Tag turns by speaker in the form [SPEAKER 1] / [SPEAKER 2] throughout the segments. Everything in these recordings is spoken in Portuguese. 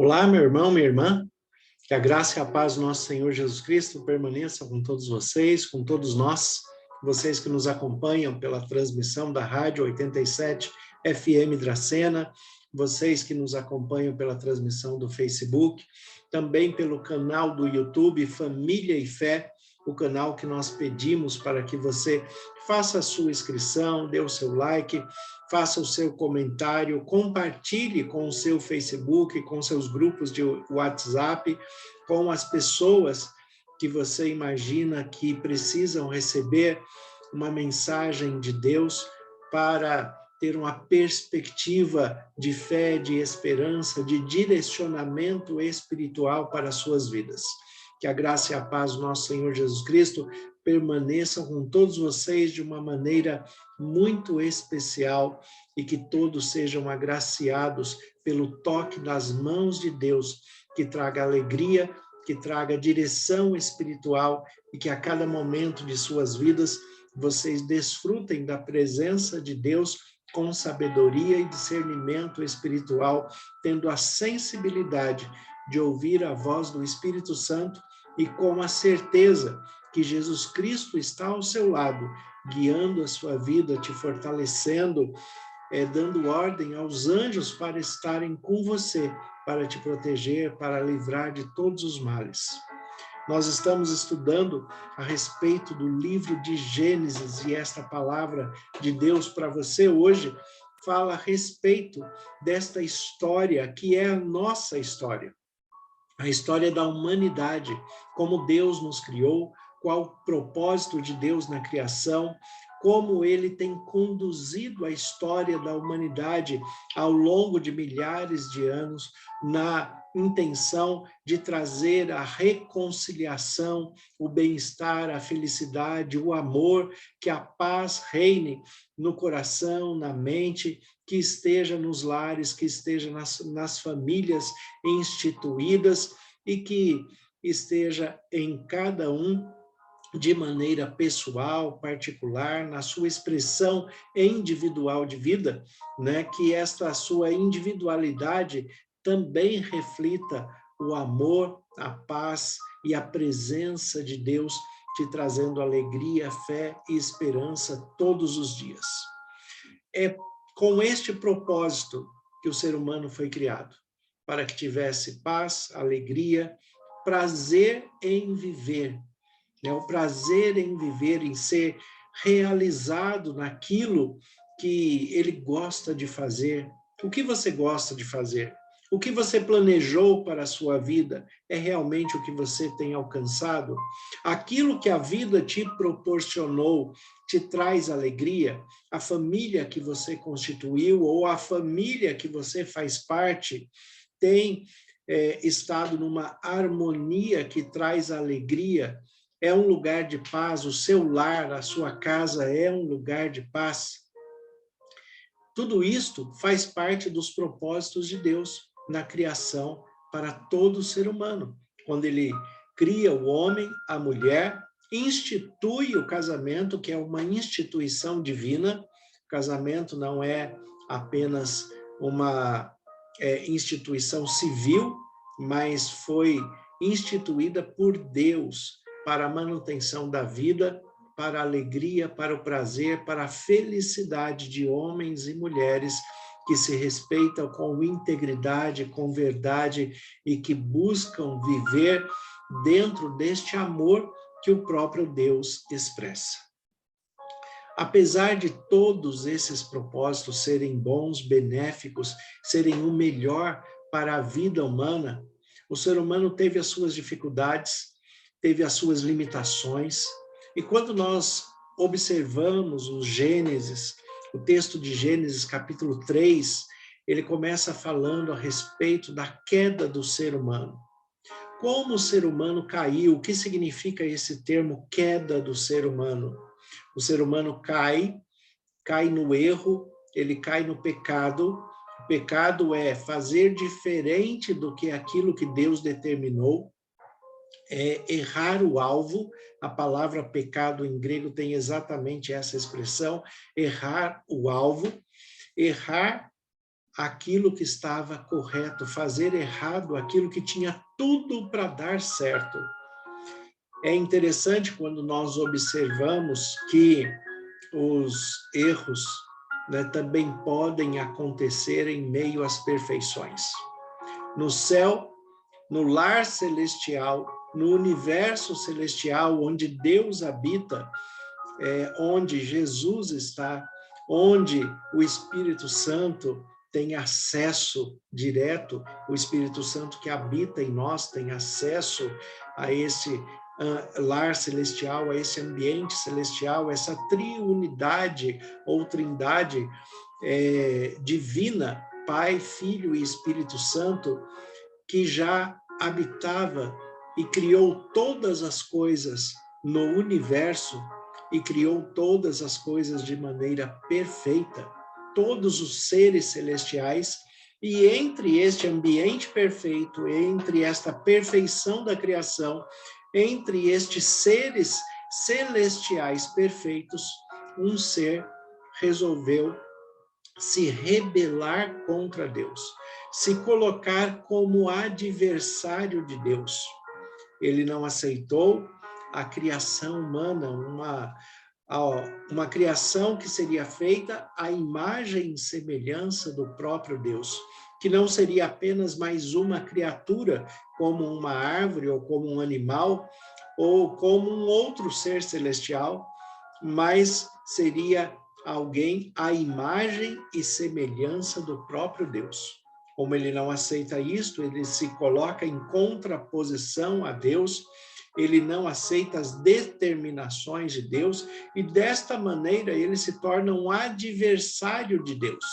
[SPEAKER 1] Olá, meu irmão, minha irmã, que a graça e a paz do nosso Senhor Jesus Cristo permaneça com todos vocês, com todos nós, vocês que nos acompanham pela transmissão da Rádio 87 FM Dracena, vocês que nos acompanham pela transmissão do Facebook, também pelo canal do YouTube Família e Fé, o canal que nós pedimos para que você faça a sua inscrição, dê o seu like, faça o seu comentário, compartilhe com o seu Facebook, com seus grupos de WhatsApp, com as pessoas que você imagina que precisam receber uma mensagem de Deus para ter uma perspectiva de fé, de esperança, de direcionamento espiritual para as suas vidas. Que a graça e a paz do nosso Senhor Jesus Cristo permaneçam com todos vocês de uma maneira muito especial e que todos sejam agraciados pelo toque das mãos de Deus, que traga alegria, que traga direção espiritual e que a cada momento de suas vidas vocês desfrutem da presença de Deus com sabedoria e discernimento espiritual, tendo a sensibilidade de ouvir a voz do Espírito Santo e com a certeza que Jesus Cristo está ao seu lado, guiando a sua vida, te fortalecendo, dando ordem aos anjos para estarem com você, para te proteger, para livrar de todos os males. Nós estamos estudando a respeito do livro de Gênesis e esta palavra de Deus para você hoje fala a respeito desta história que é a nossa história. A história da humanidade, como Deus nos criou, qual o propósito de Deus na criação, como ele tem conduzido a história da humanidade ao longo de milhares de anos, na intenção de trazer a reconciliação, o bem-estar, a felicidade, o amor, que a paz reine no coração, na mente, que esteja nos lares, que esteja nas famílias instituídas e que esteja em cada um de maneira pessoal, particular, na sua expressão individual de vida, né? Que esta sua individualidade também reflita o amor, a paz e a presença de Deus, te trazendo alegria, fé e esperança todos os dias. É com este propósito que o ser humano foi criado, para que tivesse paz, alegria, prazer em viver, né? O prazer em viver, em ser realizado naquilo que ele gosta de fazer. O que você gosta de fazer? O que você planejou para a sua vida é realmente o que você tem alcançado? Aquilo que a vida te proporcionou te traz alegria? A família que você constituiu ou a família que você faz parte tem estado numa harmonia que traz alegria? É um lugar de paz? O seu lar, a sua casa é um lugar de paz? Tudo isto faz parte dos propósitos de Deus na criação para todo ser humano. Quando ele cria o homem, a mulher, institui o casamento, que é uma instituição divina. O casamento não é apenas uma instituição civil, mas foi instituída por Deus para a manutenção da vida, para a alegria, para o prazer, para a felicidade de homens e mulheres que se respeitam com integridade, com verdade e que buscam viver dentro deste amor que o próprio Deus expressa. Apesar de todos esses propósitos serem bons, benéficos, serem o melhor para a vida humana, o ser humano teve as suas dificuldades, teve as suas limitações, e quando nós observamos o Gênesis, o texto de Gênesis capítulo 3, ele começa falando a respeito da queda do ser humano. Como o ser humano caiu? O que significa esse termo queda do ser humano? O ser humano cai no erro, ele cai no pecado. O pecado é fazer diferente do que aquilo que Deus determinou, é errar o alvo. A palavra pecado em grego tem exatamente essa expressão, errar o alvo, errar aquilo que estava correto, fazer errado aquilo que tinha tudo para dar certo. É interessante quando nós observamos que os erros, né, também podem acontecer em meio às perfeições. No céu, no lar celestial, no universo celestial, onde Deus habita, onde Jesus está, onde o Espírito Santo tem acesso direto, o Espírito Santo que habita em nós tem acesso a esse lar celestial, a esse ambiente celestial, essa triunidade ou trindade divina, Pai, Filho e Espírito Santo, que já habitava e criou todas as coisas no universo e criou todas as coisas de maneira perfeita, todos os seres celestiais, e entre este ambiente perfeito, entre esta perfeição da criação, entre estes seres celestiais perfeitos, um ser resolveu se rebelar contra Deus, se colocar como adversário de Deus. Ele não aceitou a criação humana, uma criação que seria feita à imagem e semelhança do próprio Deus, que não seria apenas mais uma criatura, como uma árvore, ou como um animal, ou como um outro ser celestial, mas seria alguém à imagem e semelhança do próprio Deus. Como ele não aceita isto, ele se coloca em contraposição a Deus, ele não aceita as determinações de Deus, e desta maneira ele se torna um adversário de Deus.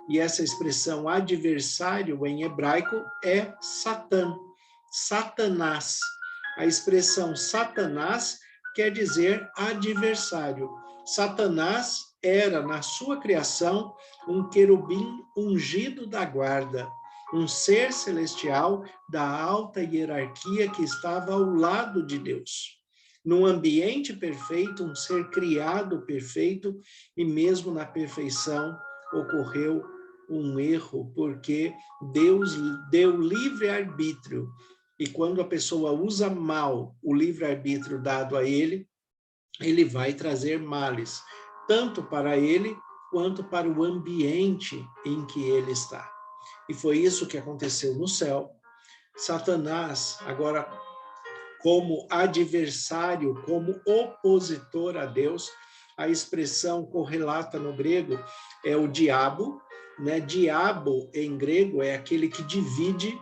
[SPEAKER 1] E essa expressão adversário em hebraico é Satã, Satanás. A expressão Satanás quer dizer adversário. Satanás era, na sua criação, um querubim ungido da guarda, um ser celestial da alta hierarquia que estava ao lado de Deus. Num ambiente perfeito, um ser criado perfeito, e mesmo na perfeição ocorreu um erro, porque Deus deu livre-arbítrio, e quando a pessoa usa mal o livre-arbítrio dado a ele, ele vai trazer males, tanto para ele quanto para o ambiente em que ele está. E foi isso que aconteceu no céu. Satanás, agora como adversário, como opositor a Deus, a expressão correlata no grego é o diabo, né? Diabo em grego é aquele que divide,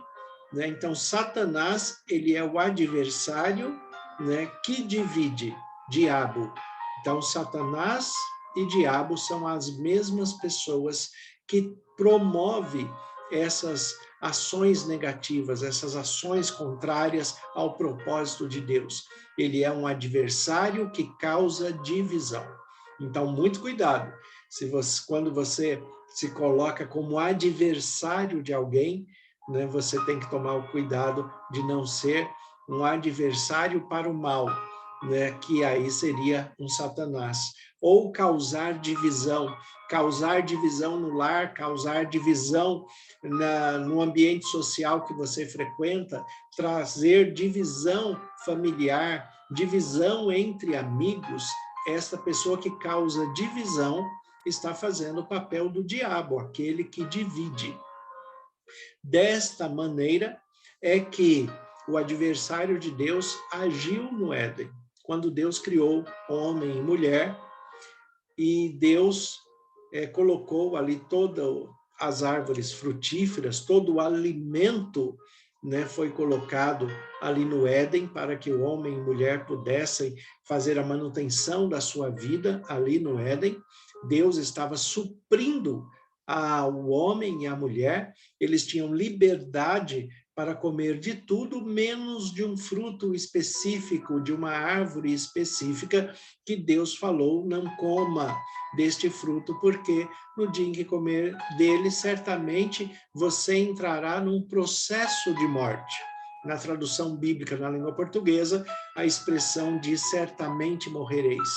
[SPEAKER 1] né? Então Satanás, ele é o adversário, né, que divide, diabo. Então Satanás e diabo são as mesmas pessoas que promovem essas ações negativas, essas ações contrárias ao propósito de Deus. Ele é um adversário que causa divisão. Então, muito cuidado. Quando você se coloca como adversário de alguém, né, você tem que tomar o cuidado de não ser um adversário para o mal, né, que aí seria um Satanás. Ou causar divisão no lar, causar divisão no ambiente social que você frequenta, trazer divisão familiar, divisão entre amigos. Esta pessoa que causa divisão está fazendo o papel do diabo, aquele que divide. Desta maneira é que o adversário de Deus agiu no Éden, quando Deus criou homem e mulher, e Deus colocou ali todas as árvores frutíferas, todo o alimento, né, foi colocado ali no Éden para que o homem e mulher pudessem fazer a manutenção da sua vida ali no Éden. Deus estava suprindo o homem e a mulher, eles tinham liberdade para comer de tudo, menos de um fruto específico, de uma árvore específica, que Deus falou, não coma deste fruto, porque no dia em que comer dele, certamente você entrará num processo de morte. Na tradução bíblica, na língua portuguesa, a expressão diz, certamente morrereis.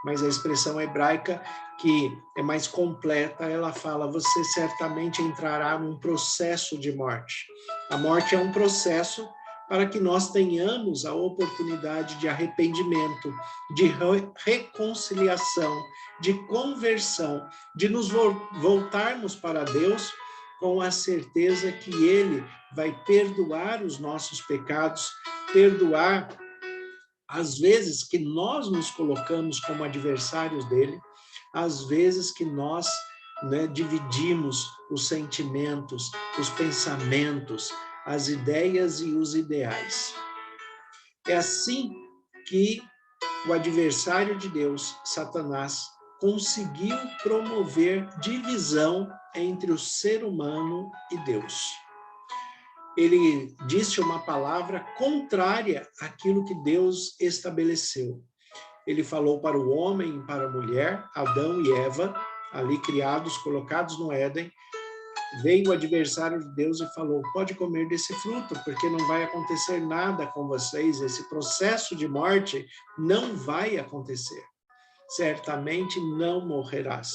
[SPEAKER 1] mas a expressão hebraica, que é mais completa, ela fala: você certamente entrará num processo de morte. A morte é um processo para que nós tenhamos a oportunidade de arrependimento, de reconciliação, de conversão, de nos voltarmos para Deus com a certeza que Ele vai perdoar os nossos pecados, perdoar as vezes que nós nos colocamos como adversários dele, as vezes que nós, né, dividimos os sentimentos, os pensamentos, as ideias e os ideais. É assim que o adversário de Deus, Satanás, conseguiu promover divisão entre o ser humano e Deus. Ele disse uma palavra contrária àquilo que Deus estabeleceu. Ele falou para o homem e para a mulher, Adão e Eva, ali criados, colocados no Éden. Veio o adversário de Deus e falou: pode comer desse fruto, porque não vai acontecer nada com vocês, esse processo de morte não vai acontecer. Certamente não morrerás.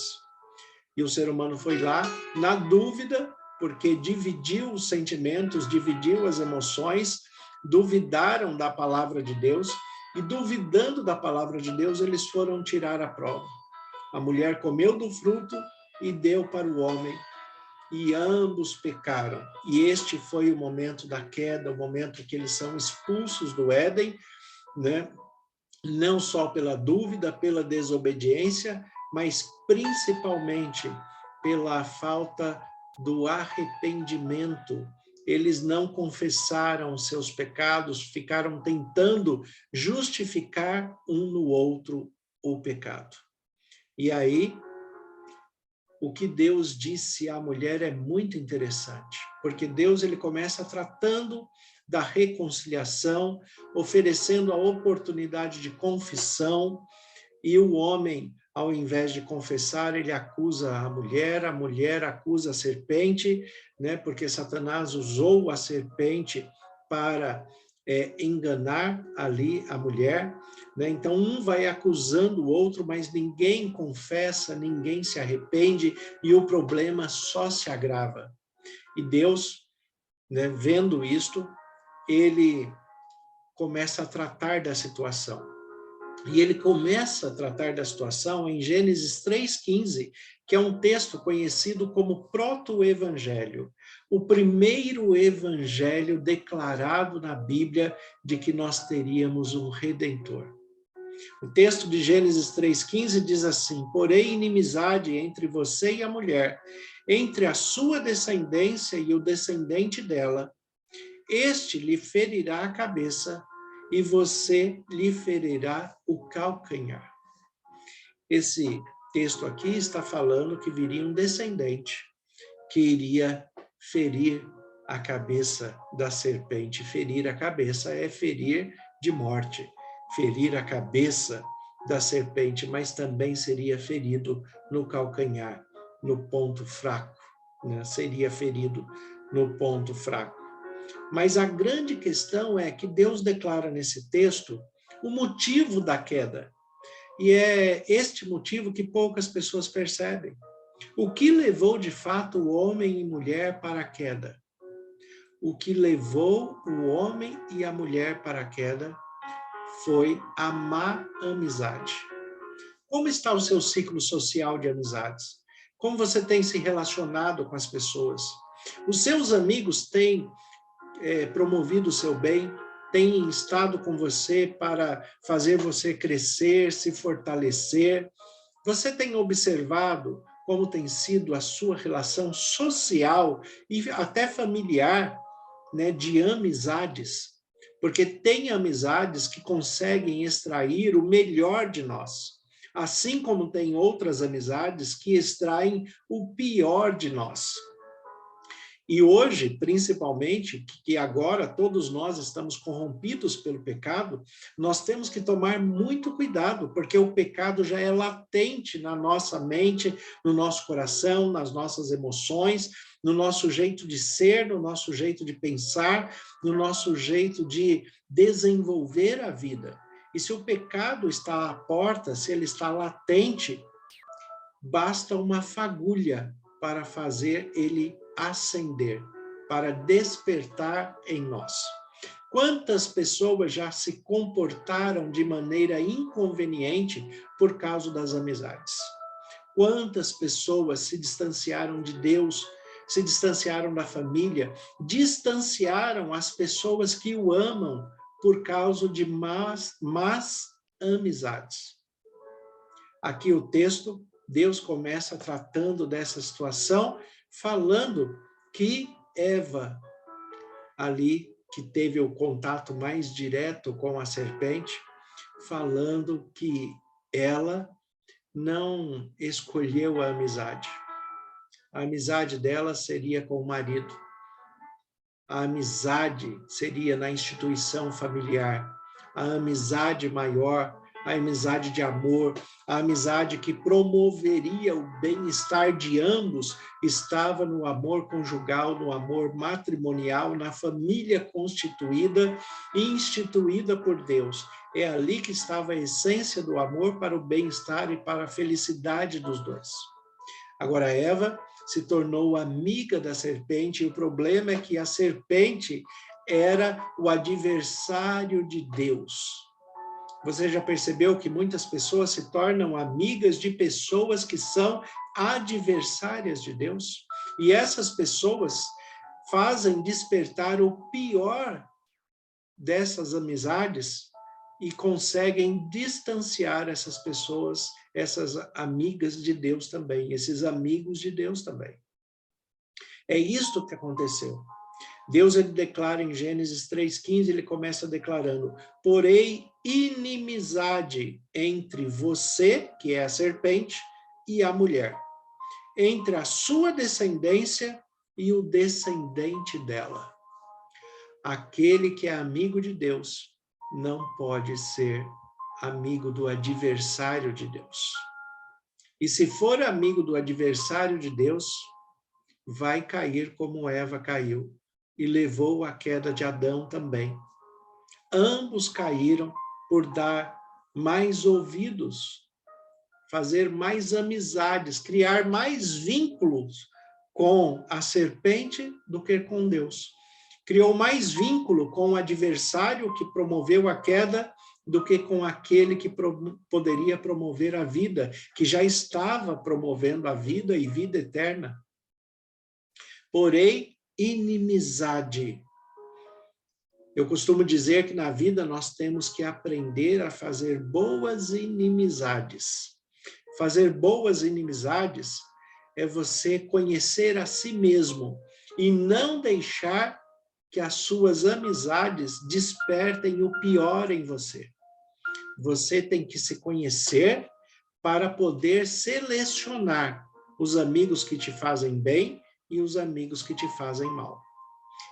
[SPEAKER 1] E o ser humano foi lá, na dúvida, porque dividiu os sentimentos, dividiu as emoções, duvidaram da palavra de Deus, e duvidando da palavra de Deus, eles foram tirar a prova. A mulher comeu do fruto e deu para o homem, e ambos pecaram. E este foi o momento da queda, o momento que eles são expulsos do Éden, né? Não só pela dúvida, pela desobediência, mas principalmente pela falta do arrependimento. Eles não confessaram seus pecados, ficaram tentando justificar um no outro o pecado. E aí, o que Deus disse à mulher é muito interessante, porque Deus ele começa tratando da reconciliação, oferecendo a oportunidade de confissão, e o homem, ao invés de confessar, ele acusa a mulher acusa a serpente, né? Porque Satanás usou a serpente para enganar ali a mulher, né? Então um vai acusando o outro, mas ninguém confessa, ninguém se arrepende, e o problema só se agrava. E Deus, né, vendo isto, ele começa a tratar da situação. E ele começa a tratar da situação em Gênesis 3,15, que é um texto conhecido como proto-evangelho, o primeiro evangelho declarado na Bíblia de que nós teríamos um Redentor. O texto de Gênesis 3,15 diz assim: porém, inimizade entre você e a mulher, entre a sua descendência e o descendente dela, este lhe ferirá a cabeça e você lhe ferirá o calcanhar. Esse texto aqui está falando que viria um descendente que iria ferir a cabeça da serpente. Ferir a cabeça é ferir de morte, ferir a cabeça da serpente, mas também seria ferido no calcanhar, no ponto fraco, né? Seria ferido no ponto fraco. Mas a grande questão é que Deus declara nesse texto o motivo da queda. E é este motivo que poucas pessoas percebem. O que levou, de fato, o homem e mulher para a queda? O que levou o homem e a mulher para a queda foi a má amizade. Como está o seu ciclo social de amizades? Como você tem se relacionado com as pessoas? Os seus amigos têm promovido o seu bem, tem estado com você para fazer você crescer, se fortalecer. Você tem observado como tem sido a sua relação social e até familiar, né, de amizades? Porque tem amizades que conseguem extrair o melhor de nós, assim como tem outras amizades que extraem o pior de nós. E hoje, principalmente, que agora todos nós estamos corrompidos pelo pecado, nós temos que tomar muito cuidado, porque o pecado já é latente na nossa mente, no nosso coração, nas nossas emoções, no nosso jeito de ser, no nosso jeito de pensar, no nosso jeito de desenvolver a vida. E se o pecado está à porta, se ele está latente, basta uma fagulha para fazer ele acender, para despertar em nós. Quantas pessoas já se comportaram de maneira inconveniente por causa das amizades? Quantas pessoas se distanciaram de Deus, se distanciaram da família, distanciaram as pessoas que o amam por causa de más amizades? Aqui o texto, Deus começa tratando dessa situação, falando que Eva, ali, que teve o contato mais direto com a serpente, falando que ela não escolheu a amizade. A amizade dela seria com o marido. A amizade seria na instituição familiar. A amizade maior, a amizade de amor, a amizade que promoveria o bem-estar de ambos, estava no amor conjugal, no amor matrimonial, na família constituída e instituída por Deus. É ali que estava a essência do amor para o bem-estar e para a felicidade dos dois. Agora, Eva se tornou amiga da serpente, e o problema é que a serpente era o adversário de Deus. Você já percebeu que muitas pessoas se tornam amigas de pessoas que são adversárias de Deus? E essas pessoas fazem despertar o pior dessas amizades e conseguem distanciar essas pessoas, essas amigas de Deus também, esses amigos de Deus também. É isto que aconteceu. Deus, ele declara em Gênesis 3,15, ele começa declarando: porém, inimizade entre você, que é a serpente, e a mulher, entre a sua descendência e o descendente dela. Aquele que é amigo de Deus não pode ser amigo do adversário de Deus. E se for amigo do adversário de Deus, vai cair como Eva caiu e levou a queda de Adão também. Ambos caíram por dar mais ouvidos, fazer mais amizades, criar mais vínculos com a serpente do que com Deus. Criou mais vínculo com o adversário que promoveu a queda do que com aquele que poderia promover a vida, que já estava promovendo a vida e vida eterna. Porém, inimizade. Eu costumo dizer que na vida nós temos que aprender a fazer boas inimizades. Fazer boas inimizades é você conhecer a si mesmo e não deixar que as suas amizades despertem o pior em você. Você tem que se conhecer para poder selecionar os amigos que te fazem bem e os amigos que te fazem mal.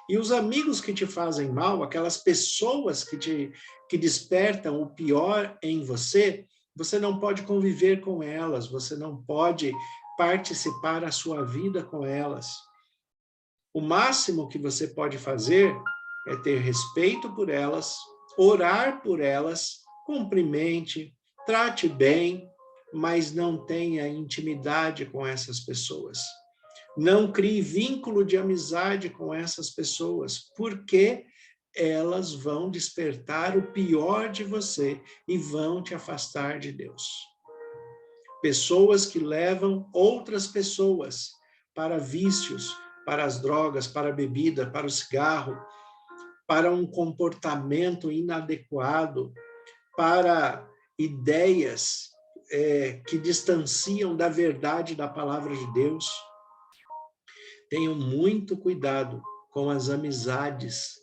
[SPEAKER 1] E os amigos que te fazem mal, aquelas pessoas que despertam o pior em você, você não pode conviver com elas, você não pode participar a sua vida com elas. O máximo que você pode fazer é ter respeito por elas, orar por elas, cumprimente, trate bem, mas não tenha intimidade com essas pessoas. Não crie vínculo de amizade com essas pessoas, porque elas vão despertar o pior de você e vão te afastar de Deus. Pessoas que levam outras pessoas para vícios, para as drogas, para a bebida, para o cigarro, para um comportamento inadequado, para ideias que distanciam da verdade da palavra de Deus. Tenham muito cuidado com as amizades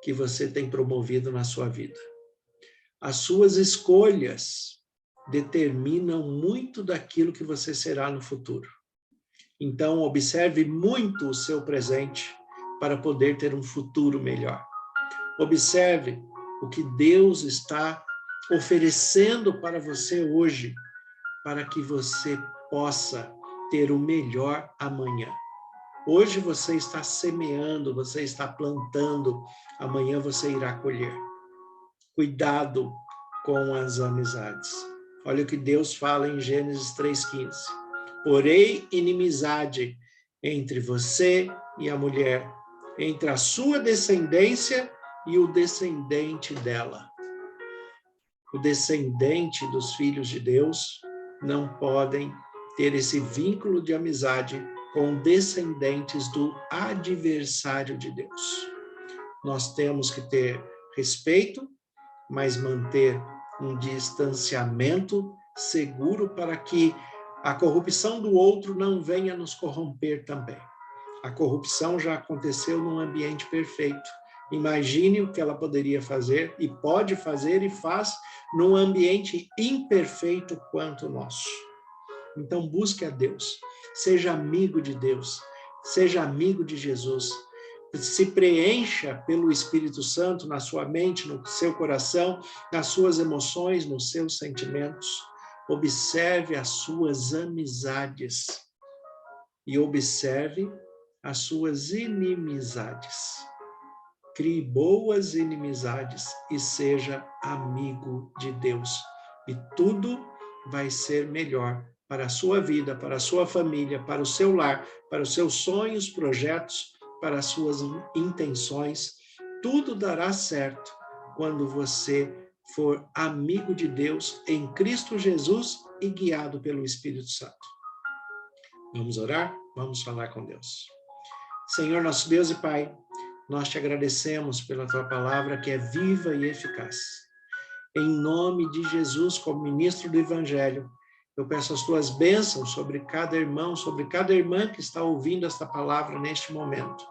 [SPEAKER 1] que você tem promovido na sua vida. As suas escolhas determinam muito daquilo que você será no futuro. Então, observe muito o seu presente para poder ter um futuro melhor. Observe o que Deus está oferecendo para você hoje, para que você possa ter o melhor amanhã. Hoje você está semeando, você está plantando, amanhã você irá colher. Cuidado com as amizades. Olha o que Deus fala em Gênesis 3,15. Porém, inimizade entre você e a mulher, entre a sua descendência e o descendente dela. O descendente dos filhos de Deus não podem ter esse vínculo de amizade com descendentes do adversário de Deus. Nós temos que ter respeito, mas manter um distanciamento seguro para que a corrupção do outro não venha nos corromper também. A corrupção já aconteceu num ambiente perfeito. Imagine o que ela poderia fazer, e pode fazer e faz, num ambiente imperfeito quanto o nosso. Então busque a Deus, seja amigo de Deus, seja amigo de Jesus, se preencha pelo Espírito Santo na sua mente, no seu coração, nas suas emoções, nos seus sentimentos. Observe as suas amizades e observe as suas inimizades. Crie boas inimizades e seja amigo de Deus. E tudo vai ser melhor para a sua vida, para a sua família, para o seu lar, para os seus sonhos, projetos, para as suas intenções. Tudo dará certo quando você for amigo de Deus em Cristo Jesus e guiado pelo Espírito Santo. Vamos orar? Vamos falar com Deus. Senhor, nosso Deus e Pai, nós te agradecemos pela tua palavra que é viva e eficaz. Em nome de Jesus, como ministro do Evangelho, eu peço as tuas bênçãos sobre cada irmão, sobre cada irmã que está ouvindo esta palavra neste momento.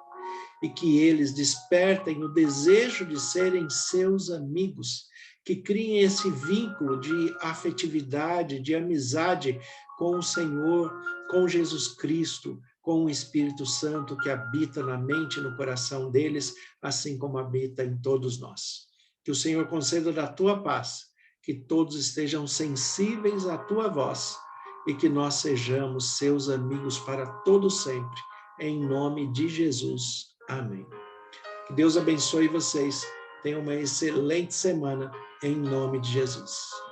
[SPEAKER 1] E que eles despertem o desejo de serem seus amigos, que criem esse vínculo de afetividade, de amizade com o Senhor, com Jesus Cristo, com o Espírito Santo que habita na mente e no coração deles, assim como habita em todos nós. Que o Senhor conceda da tua paz, que todos estejam sensíveis à tua voz e que nós sejamos seus amigos para todo sempre, em nome de Jesus. Amém. Que Deus abençoe vocês. Tenham uma excelente semana, em nome de Jesus.